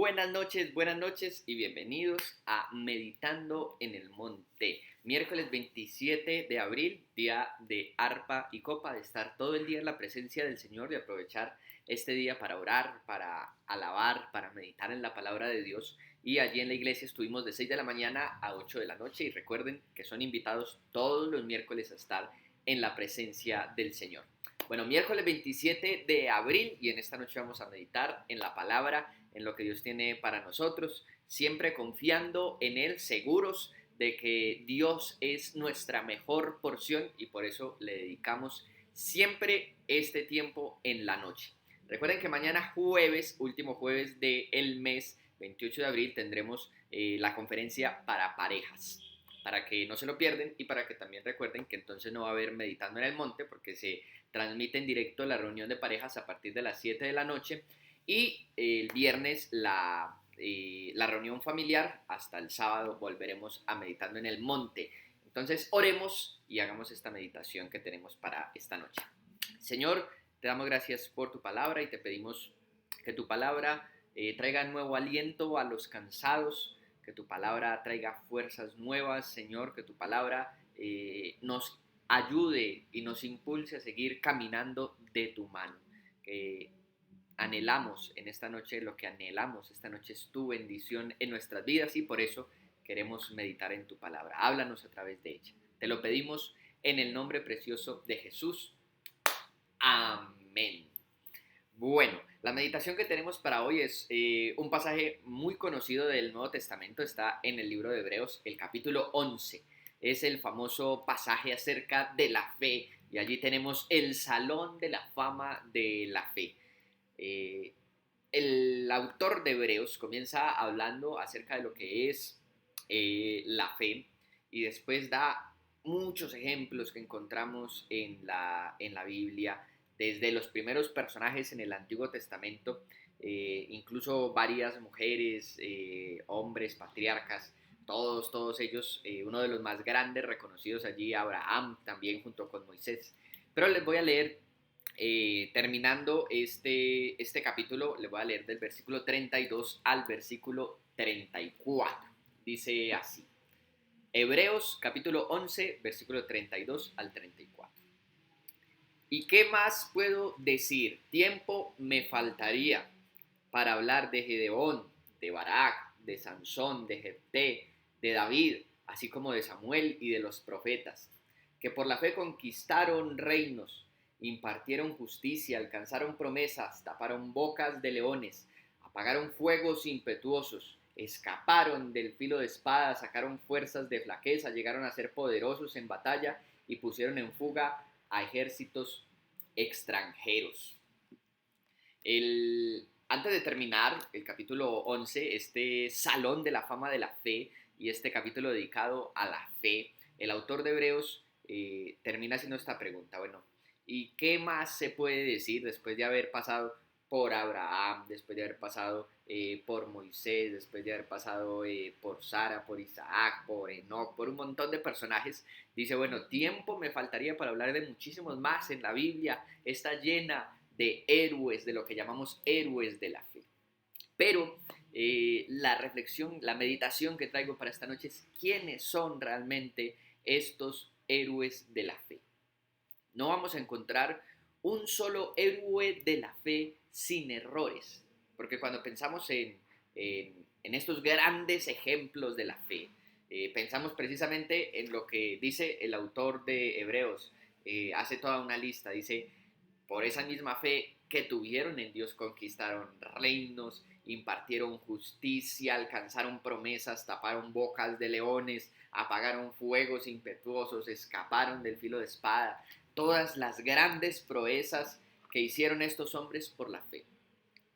Buenas noches y bienvenidos a Meditando en el Monte. Miércoles 27 de abril, día de arpa y copa, de estar todo el día en la presencia del Señor, de aprovechar este día para orar, para alabar, para meditar en la palabra de Dios. Y allí en la iglesia estuvimos de 6 de la mañana a 8 de la noche y recuerden que son invitados todos los miércoles a estar en la presencia del Señor. Bueno, miércoles 27 de abril y en esta noche vamos a meditar en la palabra, en lo que Dios tiene para nosotros, siempre confiando en Él, seguros de que Dios es nuestra mejor porción y por eso le dedicamos siempre este tiempo en la noche. Recuerden que mañana jueves, último jueves del mes 28 de abril, tendremos la conferencia para parejas, para que no se lo pierden y para que también recuerden que entonces no va a haber Meditando en el Monte porque se transmite en directo la reunión de parejas a partir de las 7 de la noche y el viernes la reunión familiar. Hasta el sábado volveremos a Meditando en el Monte. Entonces oremos y hagamos esta meditación que tenemos para esta noche. Señor, te damos gracias por tu palabra y te pedimos que tu palabra traiga nuevo aliento a los cansados, que tu palabra traiga fuerzas nuevas, Señor, que tu palabra nos ayude y nos impulse a seguir caminando de tu mano. Que anhelamos en esta noche, lo que anhelamos esta noche es tu bendición en nuestras vidas y por eso queremos meditar en tu palabra. Háblanos a través de ella. Te lo pedimos en el nombre precioso de Jesús. Amén. Bueno, la meditación que tenemos para hoy es un pasaje muy conocido del Nuevo Testamento, está en el libro de Hebreos, el capítulo 11. Es el famoso pasaje acerca de la fe y allí tenemos el Salón de la Fama de la Fe. El autor de Hebreos comienza hablando acerca de lo que es la fe y después da muchos ejemplos que encontramos en la Biblia, desde los primeros personajes en el Antiguo Testamento, incluso varias mujeres, hombres, patriarcas, todos ellos, uno de los más grandes reconocidos allí, Abraham, también junto con Moisés. Pero les voy a leer, terminando este capítulo, les voy a leer del versículo 32 al versículo 34. Dice así, Hebreos capítulo 11, versículo 32 al 34. ¿Y qué más puedo decir? Tiempo me faltaría para hablar de Gedeón, de Barak, de Sansón, de Jefté, de David, así como de Samuel y de los profetas, que por la fe conquistaron reinos, impartieron justicia, alcanzaron promesas, taparon bocas de leones, apagaron fuegos impetuosos, escaparon del filo de espada, sacaron fuerzas de flaqueza, llegaron a ser poderosos en batalla y pusieron en fuga a ejércitos extranjeros. Antes de terminar el capítulo 11, este Salón de la Fama de la Fe y este capítulo dedicado a la fe, el autor de Hebreos termina haciendo esta pregunta. Bueno, ¿y qué más se puede decir después de haber pasado por Abraham, después de haber pasado por Moisés, después de haber pasado por Sara, por Isaac, por Enoc, por un montón de personajes? Dice, bueno, tiempo me faltaría para hablar de muchísimos más. En la Biblia está llena de héroes, de lo que llamamos héroes de la fe. Pero la reflexión, la meditación que traigo para esta noche es quiénes son realmente estos héroes de la fe. No vamos a encontrar un solo héroe de la fe sin errores, porque cuando pensamos en estos grandes ejemplos de la fe, pensamos precisamente en lo que dice el autor de Hebreos. Hace toda una lista, dice, por esa misma fe que tuvieron en Dios conquistaron reinos, impartieron justicia, alcanzaron promesas, taparon bocas de leones, apagaron fuegos impetuosos, escaparon del filo de espada. Todas las grandes proezas que hicieron estos hombres por la fe.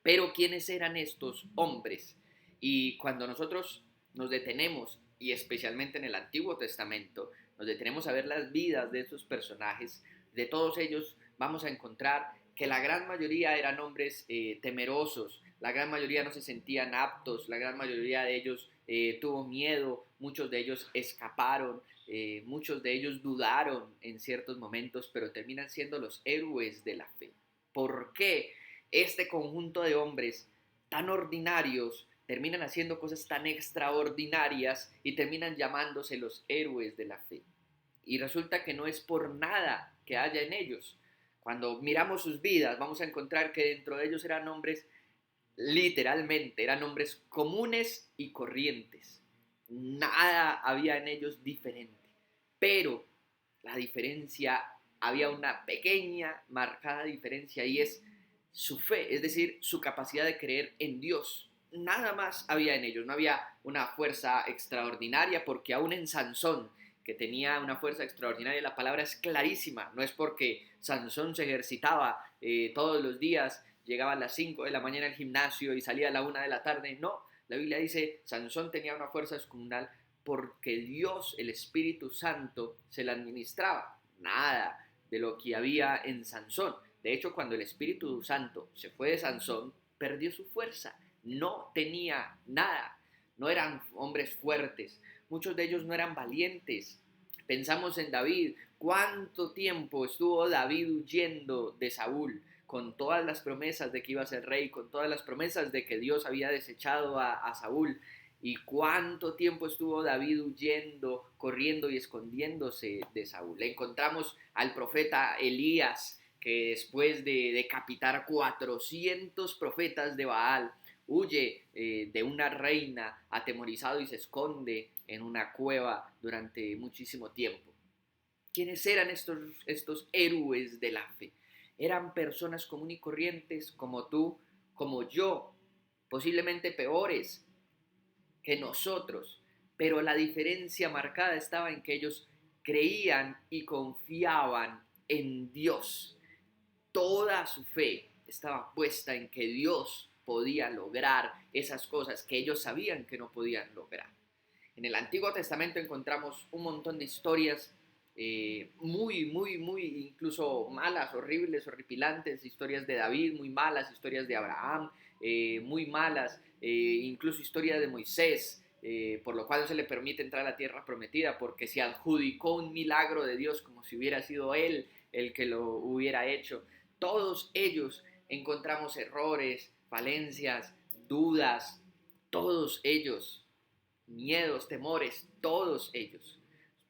Pero ¿quiénes eran estos hombres? Y cuando nosotros nos detenemos, y especialmente en el Antiguo Testamento, nos detenemos a ver las vidas de estos personajes, de todos ellos vamos a encontrar que la gran mayoría eran hombres temerosos, la gran mayoría no se sentían aptos, la gran mayoría de ellos tuvo miedo, muchos de ellos escaparon, muchos de ellos dudaron en ciertos momentos, pero terminan siendo los héroes de la fe. ¿Por qué este conjunto de hombres tan ordinarios terminan haciendo cosas tan extraordinarias y terminan llamándose los héroes de la fe. Y resulta que no es por nada que haya en ellos. Cuando miramos sus vidas, vamos a encontrar que dentro de ellos eran hombres, literalmente, eran hombres comunes y corrientes. Nada había en ellos diferente. Pero la diferencia, había una pequeña, marcada diferencia, y es su fe, es decir, su capacidad de creer en Dios. Nada más había en ellos, no había una fuerza extraordinaria, porque aún en Sansón, que tenía una fuerza extraordinaria, la palabra es clarísima, no es porque Sansón se ejercitaba todos los días, llegaba a las 5 de la mañana al gimnasio y salía a la 1 de la tarde, no, la Biblia dice, Sansón tenía una fuerza descomunal porque Dios, el Espíritu Santo, se la administraba. Nada de lo que había en Sansón. De hecho, cuando el Espíritu Santo se fue de Sansón, perdió su fuerza. No tenía nada. No eran hombres fuertes. Muchos de ellos no eran valientes. Pensamos en David. ¿Cuánto tiempo estuvo David huyendo de Saúl? Con todas las promesas de que iba a ser rey, con todas las promesas de que Dios había desechado a Saúl. ¿Y cuánto tiempo estuvo David huyendo, corriendo y escondiéndose de Saúl? Le encontramos al profeta Elías, que después de decapitar 400 profetas de Baal, huye de una reina atemorizado y se esconde en una cueva durante muchísimo tiempo. ¿Quiénes eran estos héroes de la fe? Eran personas comunes y corrientes como tú, como yo, posiblemente peores que nosotros, pero la diferencia marcada estaba en que ellos creían y confiaban en Dios. Toda su fe estaba puesta en que Dios podía lograr esas cosas que ellos sabían que no podían lograr. En el Antiguo Testamento encontramos un montón de historias muy, incluso malas, horribles, horripilantes, historias de David muy malas, historias de Abraham muy malas, incluso historia de Moisés, por lo cual no se le permite entrar a la tierra prometida, porque se adjudicó un milagro de Dios como si hubiera sido él el que lo hubiera hecho. Todos ellos encontramos errores, falencias, dudas, todos ellos, miedos, temores, todos ellos,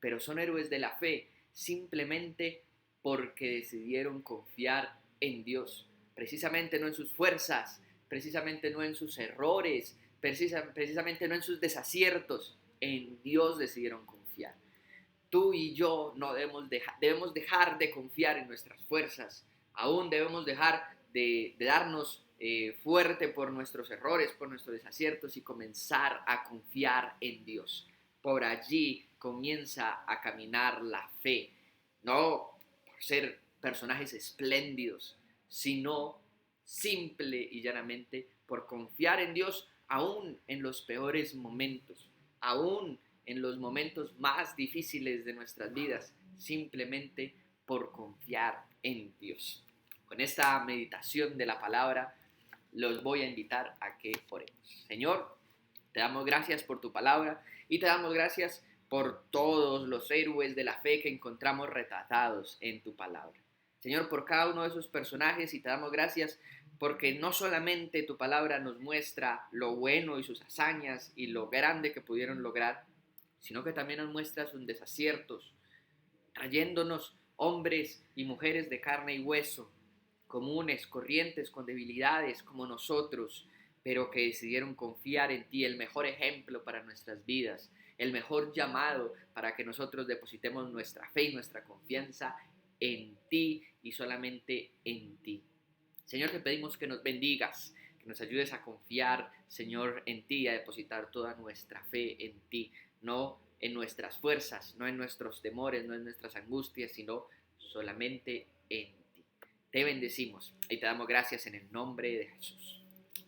pero son héroes de la fe simplemente porque decidieron confiar en Dios, precisamente no en sus fuerzas, precisamente no en sus errores, precisamente no en sus desaciertos, en Dios decidieron confiar. Tú y yo no debemos dejar de confiar en nuestras fuerzas, aún debemos dejar de darnos fuerte por nuestros errores, por nuestros desaciertos y comenzar a confiar en Dios. Por allí comienza a caminar la fe, no por ser personajes espléndidos, sino simple y llanamente por confiar en Dios aún en los peores momentos, aún en los momentos más difíciles de nuestras vidas, simplemente por confiar en Dios. Con esta meditación de la palabra, los voy a invitar a que oremos. Señor, te damos gracias por tu palabra y te damos gracias por todos los héroes de la fe que encontramos retratados en tu palabra. Señor, por cada uno de esos personajes, y te damos gracias porque no solamente tu palabra nos muestra lo bueno y sus hazañas y lo grande que pudieron lograr, sino que también nos muestra sus desaciertos, trayéndonos hombres y mujeres de carne y hueso, comunes, corrientes, con debilidades como nosotros, pero que decidieron confiar en ti, el mejor ejemplo para nuestras vidas, el mejor llamado para que nosotros depositemos nuestra fe y nuestra confianza en ti y solamente en ti. Señor, te pedimos que nos bendigas, que nos ayudes a confiar, Señor, en ti, a depositar toda nuestra fe en ti, no en nuestras fuerzas, no en nuestros temores, no en nuestras angustias, sino solamente en ti. Te bendecimos y te damos gracias en el nombre de Jesús.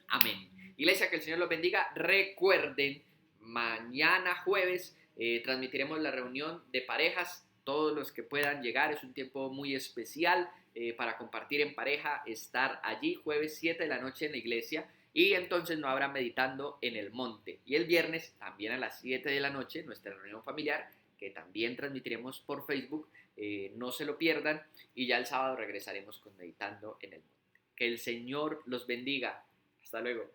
Amén. Iglesia, que el Señor los bendiga. Recuerden, mañana jueves transmitiremos la reunión de parejas. Todos los que puedan llegar, es un tiempo muy especial para compartir en pareja, estar allí jueves 7 de la noche en la iglesia, y entonces no habrá meditando en el monte. Y el viernes también a las 7 de la noche nuestra reunión familiar, que también transmitiremos por Facebook, no se lo pierdan, y ya el sábado regresaremos con meditando en el monte. Que el Señor los bendiga. Hasta luego.